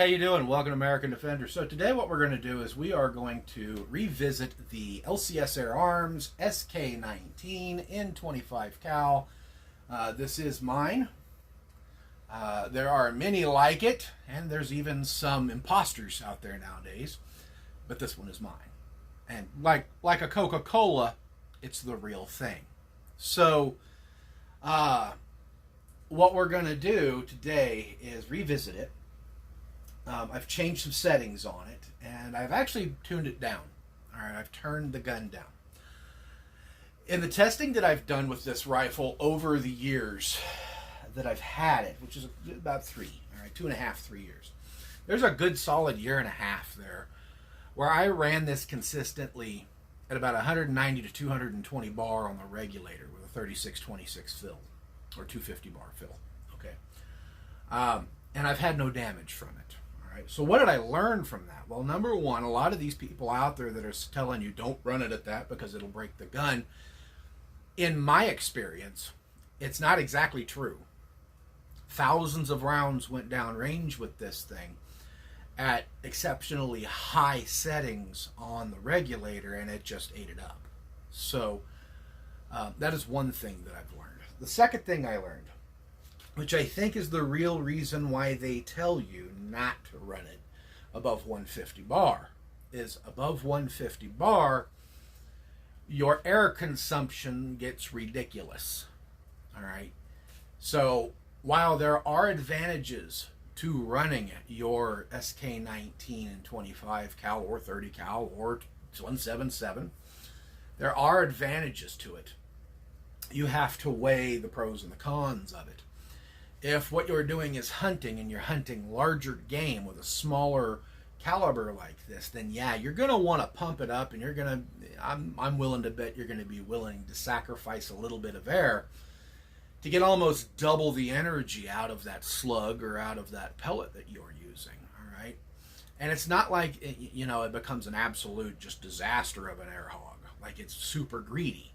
how you doing? Welcome to American Defender. So today what we're going to do is we are going to revisit the LCS Air Arms sk19 in 25 cal. This is mine. There are many like it, and there's even some imposters out there nowadays, but this one is mine. And like a Coca-Cola, it's the real thing. So what we're going to do today is revisit it. I've changed some settings on it, and I've actually tuned it down. All right, I've turned the gun down. In the testing that I've done with this rifle over the years that I've had it, which is about 3, all right, 2.5, 3 years, there's a good solid year and a half there where I ran this consistently at about 190 to 220 bar on the regulator with a 36-26 fill or 250 bar fill. Okay, and I've had no damage from it. All right. So what did I learn from that? Well, number one, a lot of these people out there that are telling you don't run it at that because it'll break the gun, in my experience, it's not exactly true. Thousands of rounds went down range with this thing at exceptionally high settings on the regulator, and it just ate it up. So that is one thing that I've learned. The second thing I learned, which I think is the real reason why they tell you not to run it above 150 bar, is above 150 bar, your air consumption gets ridiculous. All right. So while there are advantages to running your sk19 in 25 cal or 30 cal or 177, there are advantages to it. You have to weigh the pros and the cons of it. If what you're doing is hunting and you're hunting larger game with a smaller caliber like this, then yeah, you're going to want to pump it up, and you're going to, I'm willing to bet you're going to be willing to sacrifice a little bit of air to get almost double the energy out of that slug or out of that pellet that you're using. All right. And it's not like, you know, it becomes an absolute just disaster of an air hog, like it's super greedy.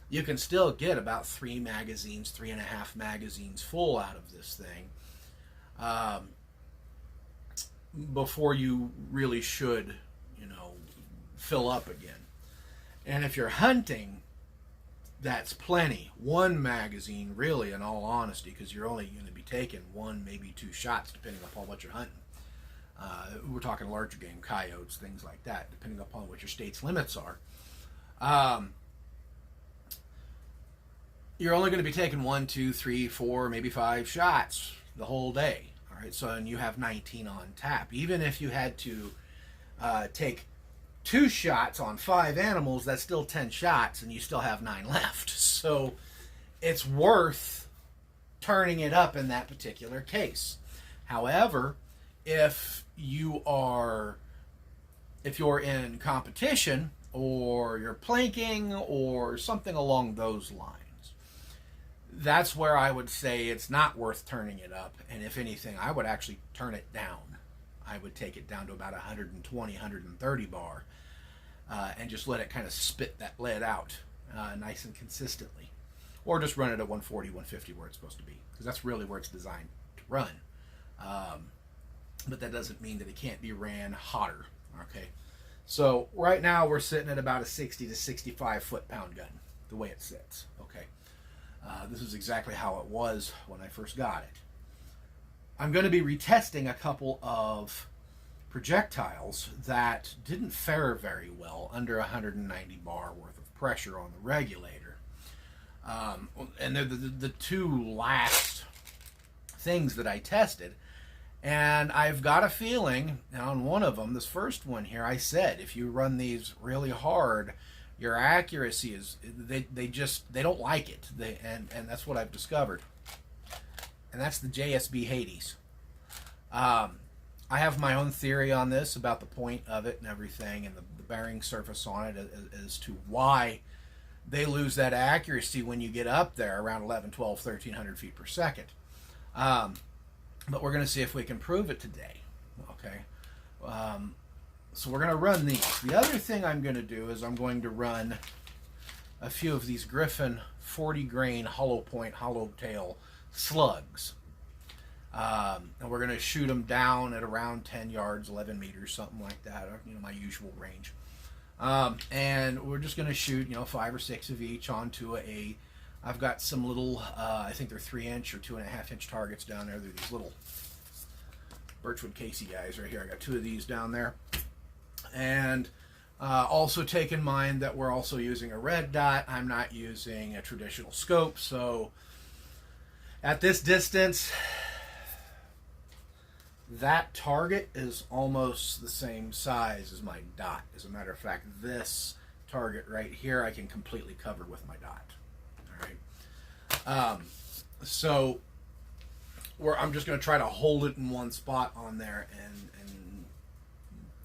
You can still get about 3 magazines, 3.5 magazines full out of this thing before you really should, you know, fill up again. And if you're hunting, that's plenty. 1 magazine, really, in all honesty, because you're only going to be taking 1, maybe 2 shots, depending upon what you're hunting. We're talking larger game, coyotes, things like that, depending upon what your state's limits are. You're only going to be taking 1, 2, 3, 4, maybe 5 shots the whole day. All right, so and you have 19 on tap. Even if you had to take 2 shots on 5 animals, that's still 10 shots, and you still have 9 left. So it's worth turning it up in that particular case. However, if you're in competition or you're planking or something along those lines, that's where I would say it's not worth turning it up. And if anything, I would actually turn it down. I would take it down to about 120, 130 bar and just let it kind of spit that lead out nice and consistently. Or just run it at 140, 150 where it's supposed to be, because that's really where it's designed to run. But that doesn't mean that it can't be ran hotter. Okay, so right now we're sitting at about a 60 to 65 foot-pound gun, the way it sits. Okay. This is exactly how it was when I first got it. I'm going to be retesting a couple of projectiles that didn't fare very well under 190 bar worth of pressure on the regulator. And they're the 2 last things that I tested. And I've got a feeling on one of them, this first one here, I said, if you run these really hard, your accuracy is, they don't like it. And that's what I've discovered. And that's the JSB Hades. I have my own theory on this about the point of it and everything, and the bearing surface on it as to why they lose that accuracy when you get up there around 11, 12, 1300 feet per second. But we're going to see if we can prove it today. Okay. So we're going to run these. The other thing I'm going to do is I'm going to run a few of these Griffin 40 grain hollow point, hollow tail slugs. And we're going to shoot them down at around 10 yards, 11 meters, something like that, or my usual range. And we're just going to shoot 5 or 6 of each onto I've got some little I think they're 3-inch or 2.5-inch targets down there. They're these little Birchwood Casey guys right here. I got 2 of these down there. And also take in mind that we're also using a red dot. I'm not using a traditional scope, so at this distance, that target is almost the same size as my dot. As a matter of fact, this target right here I can completely cover with my dot. All right. So I'm just going to try to hold it in one spot on there and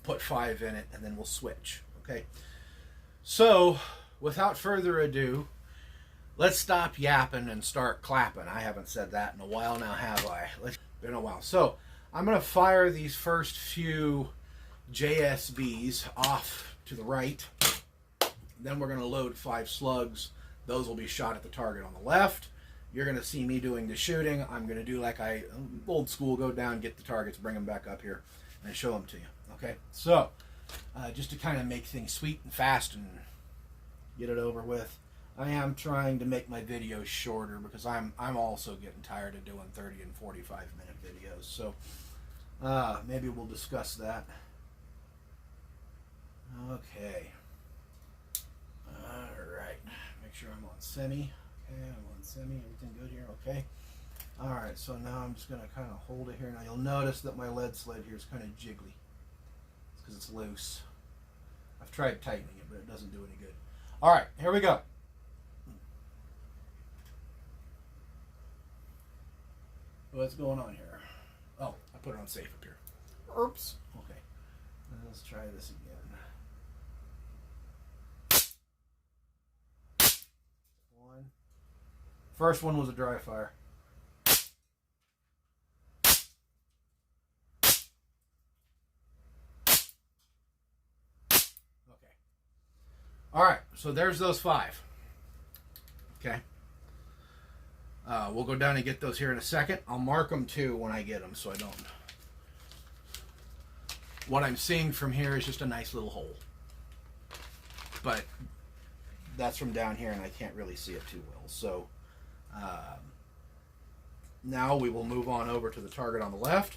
put 5 in it, and then we'll switch. Okay. So without further ado, let's stop yapping and start clapping. I haven't said that in a while now, have I? It's been a while. So I'm going to fire these first few JSBs off to the right. Then we're going to load 5 slugs. Those will be shot at the target on the left. You're going to see me doing the shooting. I'm going to do like old school, go down, get the targets, bring them back up here, and show them to you. Okay? So, just to kind of make things sweet and fast and get it over with, I am trying to make my videos shorter because I'm also getting tired of doing 30 and 45-minute videos. So maybe we'll discuss that. Okay. All right. Make sure I'm on semi. Okay, I'm on semi. Everything good here? Okay. All right. So now I'm just going to kind of hold it here. Now you'll notice that my lead sled here is kind of jiggly. It's because it's loose. I've tried tightening it, but it doesn't do any good. All right. Here we go. What's going on here? Oh, I put it on safe up here. Oops. Okay. Let's try this again. One. First one was a dry fire. Okay. All right. So there's those 5. Okay. We'll go down and get those here in a second. I'll mark them too when I get them so I don't. What I'm seeing from here is just a nice little hole. But that's from down here and I can't really see it too well. So now we will move on over to the target on the left.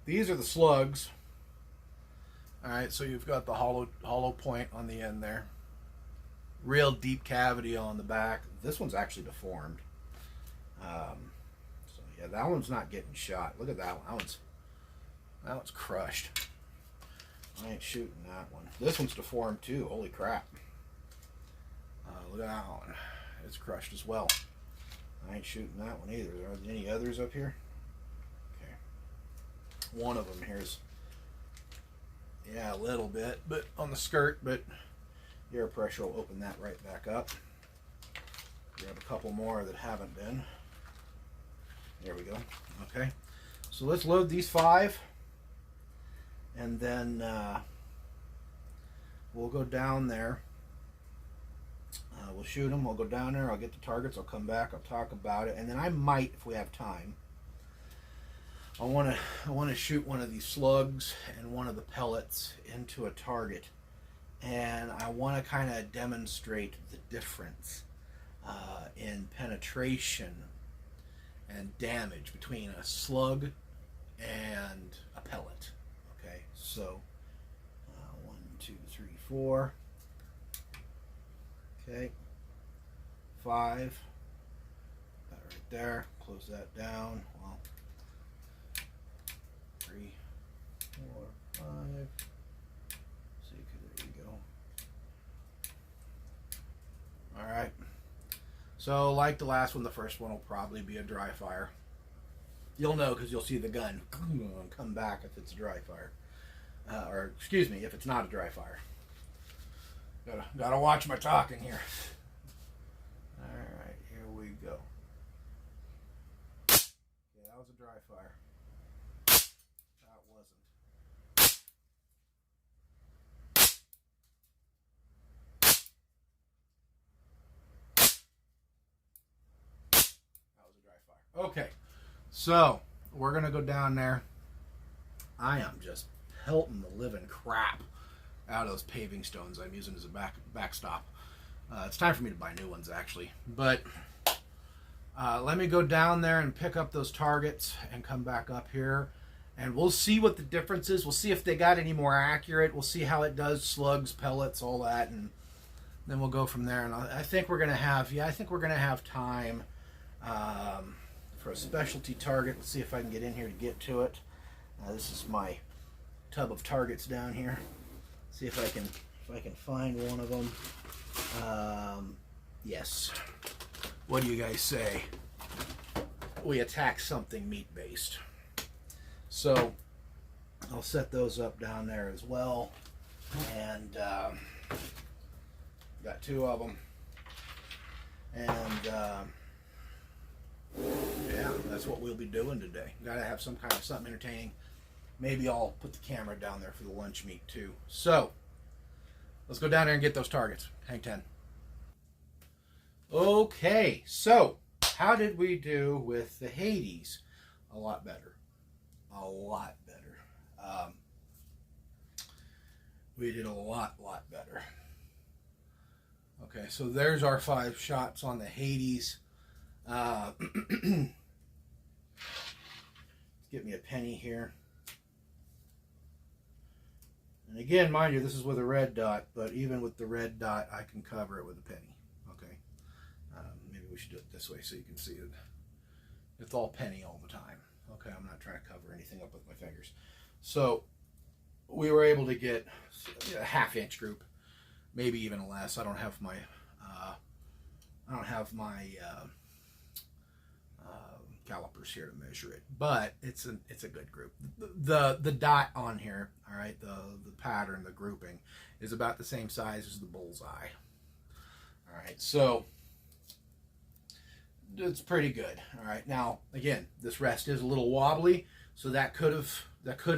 These are the slugs. Alright, so you've got the hollow point on the end there. Real deep cavity on the back. This one's actually deformed. So yeah, that one's not getting shot. Look at that one. That one's crushed. I ain't shooting that one. This one's deformed too. Holy crap. Look at that one. It's crushed as well. I ain't shooting that one either. Are there any others up here? Okay. One of them here's, yeah, a little bit, but on the skirt, but air pressure will open that right back up. Grab a couple more that haven't been. There we go. Okay. So let's load these 5. And then we'll go down there. We'll shoot them. We'll go down there. I'll get the targets. I'll come back. I'll talk about it. And then I might, if we have time, I want to shoot one of these slugs and one of the pellets into a target. And I want to kind of demonstrate the difference in penetration and damage between a slug and a pellet. Okay, so 1, 2, 3, 4. Okay, 5. That right there. Close that down. Well, 3, 4, 5. See, there you go. All right. So, like the last one, the first one will probably be a dry fire. You'll know because you'll see the gun come back if it's a dry fire. Or, excuse me, if it's not a dry fire. Gotta watch my talking here. Alright, here we go. Yeah, that was a dry fire. That wasn't. That was a dry fire. Okay, So we're gonna go down there. I am just pelting the living crap out of those paving stones I'm using as a backstop. It's time for me to buy new ones, actually. But let me go down there and pick up those targets and come back up here. And we'll see what the difference is. We'll see if they got any more accurate. We'll see how it does, slugs, pellets, all that. And then we'll go from there. And I think we're going to have, I think we're going to have time for a specialty target. Let's see if I can get in here to get to it. This is my tub of targets down here. See if I can find one of them. Yes. What do you guys say? We attack something meat-based. So I'll set those up down there as well. And got two of them. And yeah, that's what we'll be doing today. Gotta have some kind of something entertaining. Maybe I'll put the camera down there for the lunch meat too. So let's go down there and get those targets. Hang 10. Okay, so how did we do with the Hades? A lot better. A lot better. We did a lot better. Okay, so there's our 5 shots on the Hades. Let's get me a penny here. And again, mind you, this is with a red dot, but even with the red dot, I can cover it with a penny. Okay, maybe we should do it this way so you can see it. It's all penny all the time. Okay, I'm not trying to cover anything up with my fingers. So we were able to get a 1/2 inch group, maybe even less. I don't have my calipers here to measure it, but it's a good group. The dot on here, all right, the pattern, the grouping is about the same size as the bullseye. All right, so it's pretty good. All right, now again, this rest is a little wobbly, so that could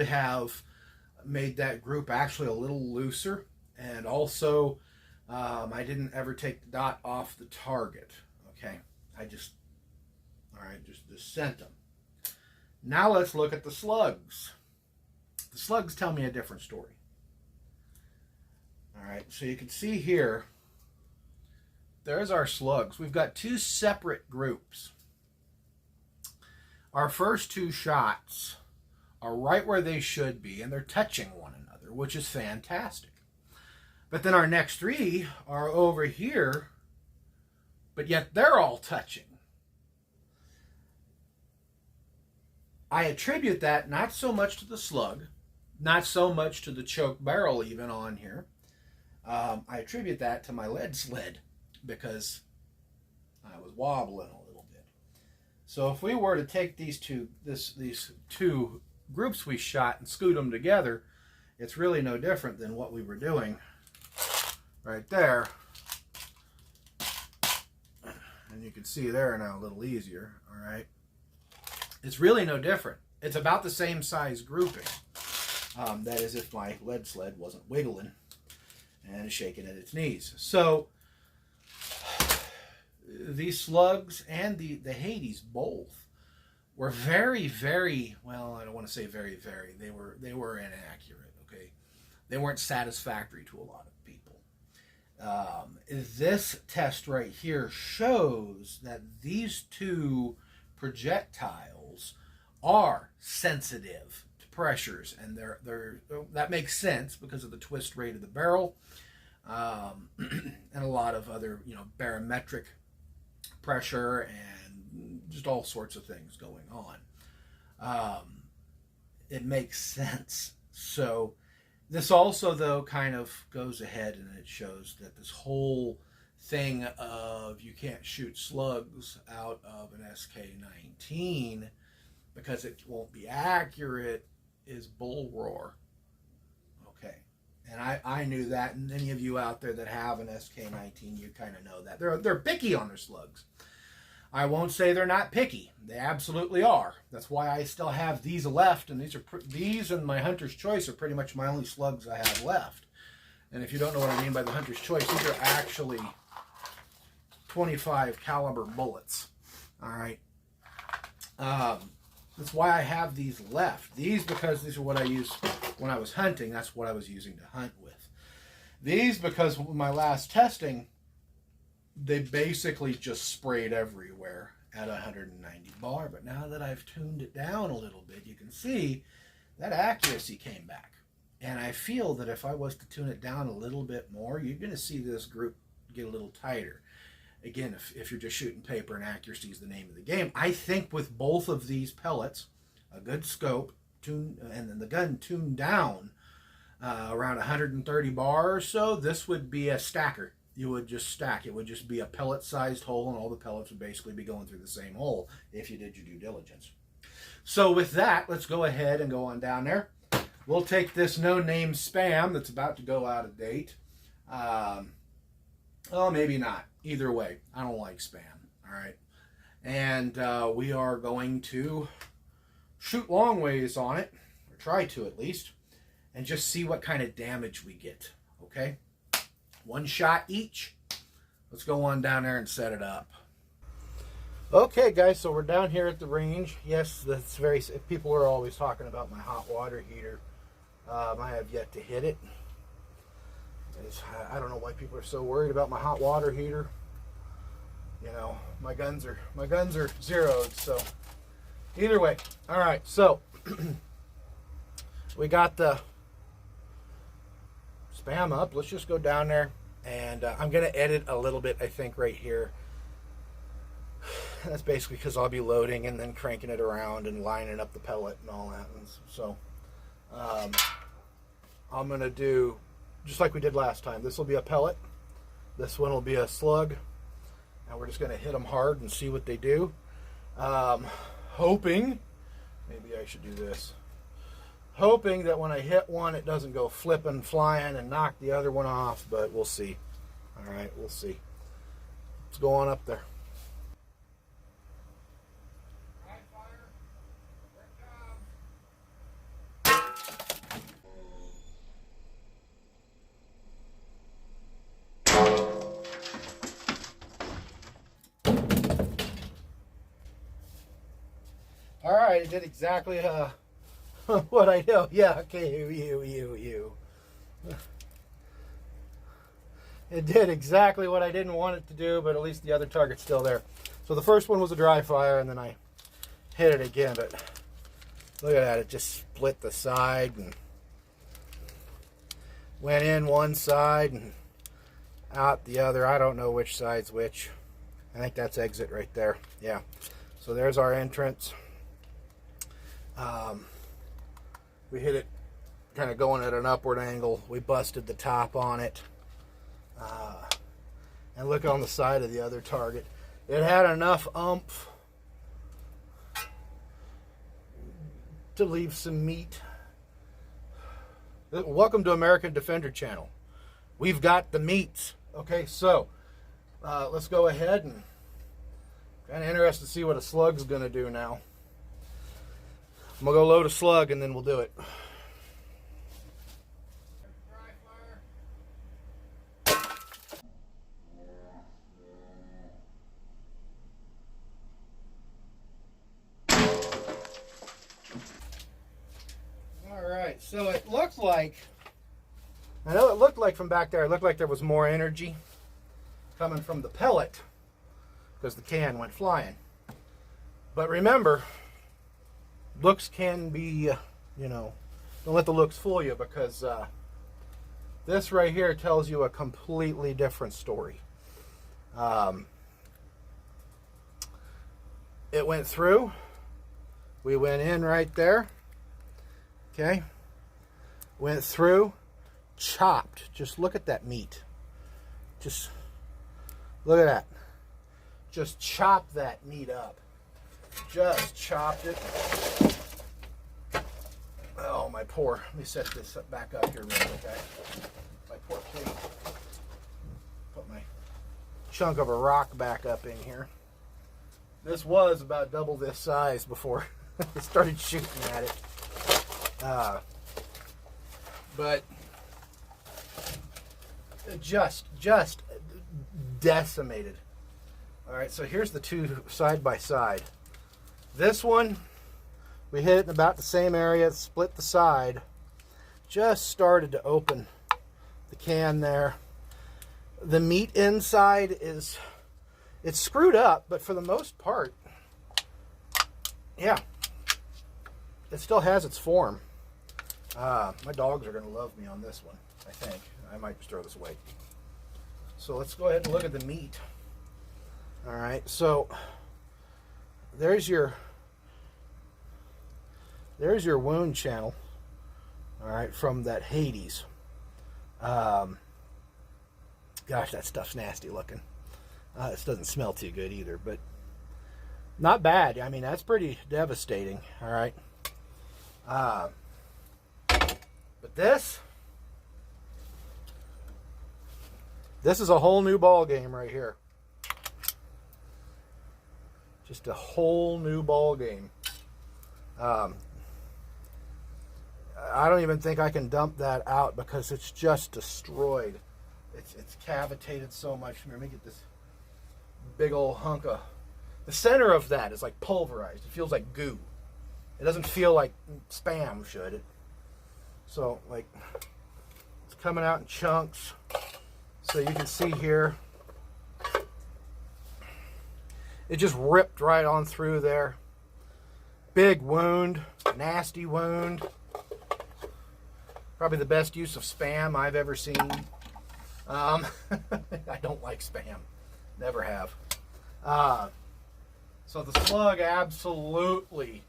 have made that group actually a little looser. And also, I didn't ever take the dot off the target. Okay, I just sent them. Now let's look at the slugs. The slugs tell me a different story. All right, so you can see here, there's our slugs. We've got 2 separate groups. Our first 2 shots are right where they should be, and they're touching one another, which is fantastic. But then our next 3 are over here, but yet they're all touching. I attribute that not so much to the slug, not so much to the choke barrel even on here. I attribute that to my lead sled, because I was wobbling a little bit. So if we were to take these two groups we shot and scoot them together, it's really no different than what we were doing right there. And you can see there now a little easier, all right? It's really no different. It's about the same size grouping. That is, if my lead sled wasn't wiggling and shaking at its knees. So these slugs and the Hades both were very, well, I don't want to say very, they were inaccurate, okay? They weren't satisfactory to a lot of people. This test right here shows that these 2 projectiles are sensitive to pressures, and that makes sense because of the twist rate of the barrel, and a lot of other, barometric pressure and just all sorts of things going on. It makes sense. So this also, though, kind of goes ahead and it shows that this whole thing of you can't shoot slugs out of an sk19 because it won't be accurate is bull roar. Okay, and I knew that, and any of you out there that have an sk19, you kind of know that they're picky on their slugs. I won't say they're not picky. They absolutely are. That's why I still have these left, and these and my Hunter's Choice are pretty much my only slugs I have left. And if you don't know what I mean by the Hunter's Choice, these are actually 25 caliber bullets. All right. That's why I have these left. These, because these are what I used when I was hunting. That's what I was using to hunt with. These, because with my last testing, they basically just sprayed everywhere at 190 bar. But now that I've tuned it down a little bit, you can see that accuracy came back. And I feel that if I was to tune it down a little bit more, you're going to see this group get a little tighter. Again, if you're just shooting paper and accuracy is the name of the game, I think with both of these pellets, a good scope, and then the gun tuned down around 130 bar or so, this would be a stacker. You would just stack. It would just be a pellet-sized hole, and all the pellets would basically be going through the same hole if you did your due diligence. So with that, let's go ahead and go on down there. We'll take this no-name spam that's about to go out of date. Oh, maybe not. Either way, I don't like spam. All right. And we are going to shoot long ways on it, or try to at least, and just see what kind of damage we get. Okay? One shot each. Let's go on down there and set it up. Okay, guys, so we're down here at the range. Yes, that's very. People are always talking about my hot water heater. I have yet to hit it. I don't know why people are so worried about my hot water heater. You know, my guns are zeroed. So either way, all right. So we got the spam up. Let's just go down there, and I'm gonna edit a little bit. I think right here. That's basically because I'll be loading and then cranking it around and lining up the pellet and all that. And so I'm going to do just like we did last time. This will be a pellet. This one will be a slug. And we're just going to hit them hard and see what they do. Hoping, maybe I should do this. Hoping that when I hit one, it doesn't go flipping, flying, and knock the other one off. But we'll see. All right, we'll see. Let's go on up there. All right, it did exactly what I know. Yeah, okay, you. It did exactly what I didn't want it to do, but at least the other target's still there. So the first one was a dry fire, and then I hit it again, but look at that. It just split the side and went in one side and out the other. I don't know which side's which. I think that's exit right there. Yeah. So there's our entrance. We hit it kind of going at an upward angle. We busted the top on it. And look on the side of the other target. It had enough oomph to leave some meat. Welcome to American Defender Channel. We've got the meats. Okay, so let's go ahead and kind of interested to see what a slug's going to do now. I'm going to go load a slug and then we'll do it. Alright, so it looked like, I know it looked like from back there, it looked like there was more energy coming from the pellet because the can went flying. But remember, looks can be, you know, don't let the looks fool you, because this right here tells you a completely different story. It went through. We went in right there. Okay. Went through. Chopped. Just look at that meat. Just look at that. Just chop that meat up. Just chopped it. Oh, my poor. Let me set this back up here real quick. My poor plate. Put my chunk of a rock back up in here. This was about double this size before I started shooting at it. But just decimated. All right, so here's the two side by side. This one We hit it in about the same area, split the side. Just started to open the can there. The meat inside it's screwed up, but for the most part, yeah, it still has its form. My dogs are going to love me on this one, I think. I might just throw this away. So let's go ahead and look at the meat. All right, so there's your wound channel. All right, from that Hades. Gosh, that stuff's nasty looking. This doesn't smell too good either, but not bad. I mean, that's pretty devastating. All right. But this is a whole new ball game right here. Just a whole new ball game. I don't even think I can dump that out because it's just destroyed. It's cavitated so much. Let me get this big old hunk of... The center of that is like pulverized. It feels like goo. It doesn't feel like Spam should it. So, like, it's coming out in chunks. So you can see here, it just ripped right on through there. Big wound, nasty wound. Probably the best use of Spam I've ever seen. I don't like Spam. Never have. So the slug absolutely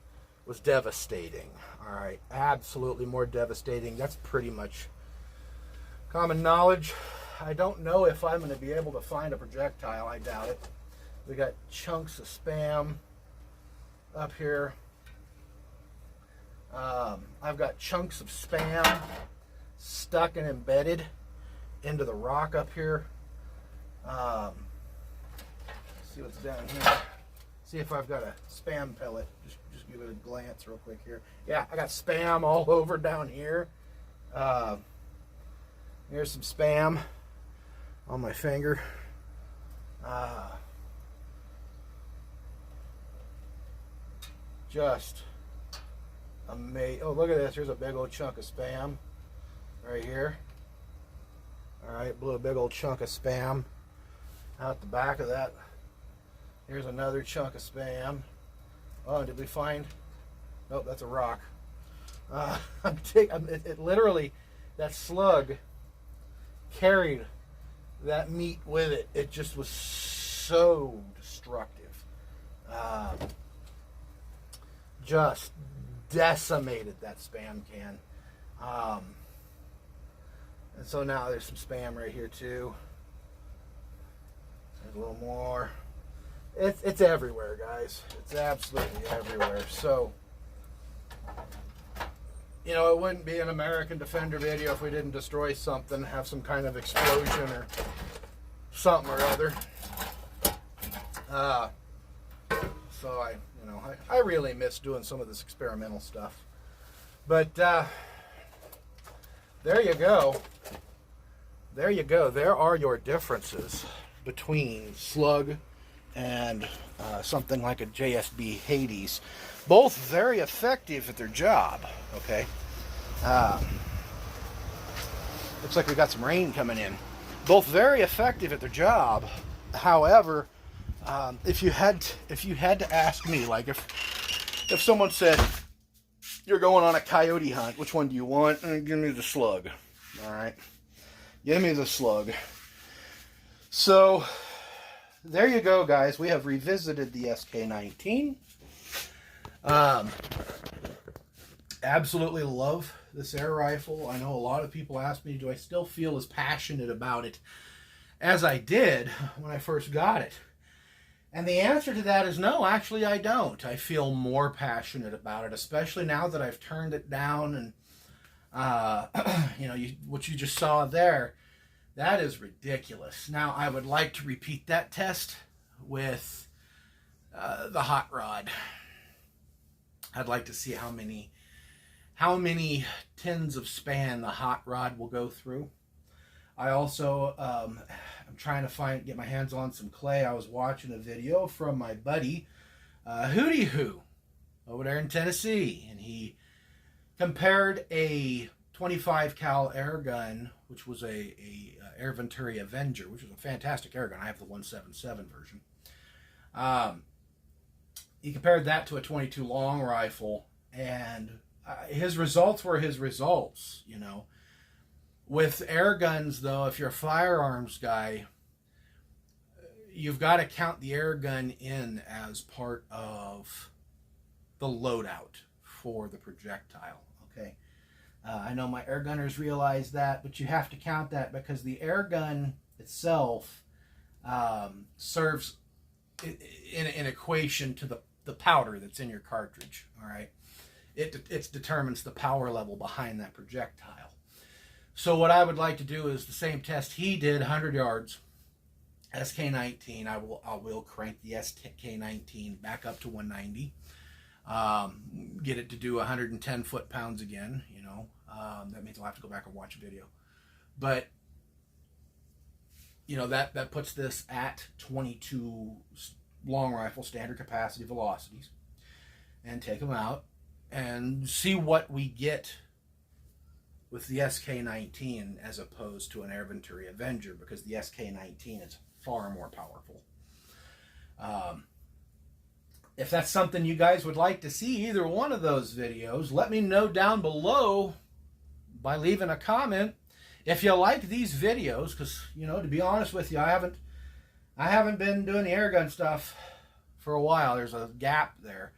was devastating. All right, absolutely more devastating. That's pretty much common knowledge. I don't know if I'm going to be able to find a projectile. I doubt it. We got chunks of Spam up here. I've got chunks of Spam stuck and embedded into the rock up here. See what's down here. See if I've got a Spam pellet. Just give it a glance real quick here. Yeah, I got Spam all over down here. Here's some Spam on my finger. Just amazing. Oh, look at this. Here's a big old chunk of Spam right here. All right, blew a big old chunk of Spam out the back of that. Here's another chunk of Spam. Oh, did we find? Nope, that's a rock. It literally, that slug carried that meat with it. It just was so destructive. Just decimated that Spam can. And so now there's some Spam right here too. There's a little more. It's everywhere, guys. It's absolutely everywhere. So, you know, it wouldn't be an American Defender video if we didn't destroy something, have some kind of explosion or something or other. So I really miss doing some of this experimental stuff. But there you go. There you go. There are your differences between slug and something like a JSB Hades. Both very effective at their job. Okay. Looks like we got some rain coming in. Both very effective at their job. However, if you had to ask me, like if someone said you're going on a coyote hunt, which one do you want? Give me the slug. All right, give me the slug. So there you go, guys. We have revisited the sk19. Absolutely love this air rifle. I know a lot of people ask me, do I still feel as passionate about it as I did when I first got it? And the answer to that is no, actually I don't. I feel more passionate about it, especially now that I've turned it down and, what you just saw there, that is ridiculous. Now, I would like to repeat that test with the hot rod. I'd like to see how many tins of Spam the hot rod will go through. I also I'm trying to get my hands on some clay. I was watching a video from my buddy Hootie Hoo. over there in Tennessee, and he compared a 25 cal air gun, which was a Air Venturi Avenger, which is a fantastic air gun. I have the 177 version. He compared that to a 22 long rifle, and his results were his results. You know, with air guns, though, if you're a firearms guy, you've got to count the air gun in as part of the loadout for the projectile. Okay, I know my air gunners realize that, but you have to count that because the air gun itself serves in equation to the powder that's in your cartridge. All right, it determines the power level behind that projectile. So what I would like to do is the same test he did, 100 yards, sk19. I will crank the sk19 back up to 190. Get it to do 110 foot-pounds again. You know, that means I'll have to go back and watch a video. But you know, that puts this at 22 long rifle standard capacity velocities, and take them out and see what we get with the sk19 as opposed to an Air Venturi Avenger, because the sk19 is far more powerful. If that's something you guys would like to see, either one of those videos, let me know down below by leaving a comment. If you like these videos, because, you know, to be honest with you, I haven't been doing the airgun stuff for a while. There's a gap there.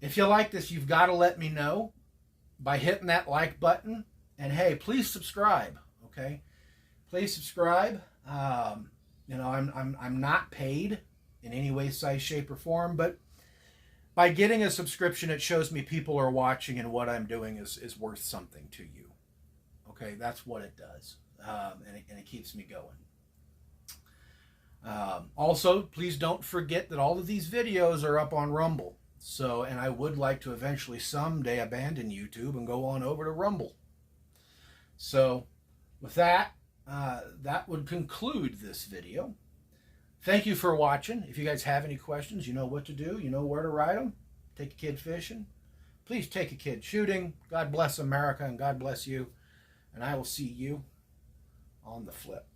If you like this, you've got to let me know by hitting that like button. And hey, please subscribe, okay? Please subscribe. You know, I'm not paid in any way, size, shape, or form, but by getting a subscription, it shows me people are watching and what I'm doing is worth something to you. Okay, that's what it does, and it keeps me going. Also, please don't forget that all of these videos are up on Rumble. So, and I would like to eventually someday abandon YouTube and go on over to Rumble. So, with that, that would conclude this video. Thank you for watching. If you guys have any questions, you know what to do. You know where to write them. Take a kid fishing. Please take a kid shooting. God bless America and God bless you. And I will see you on the flip.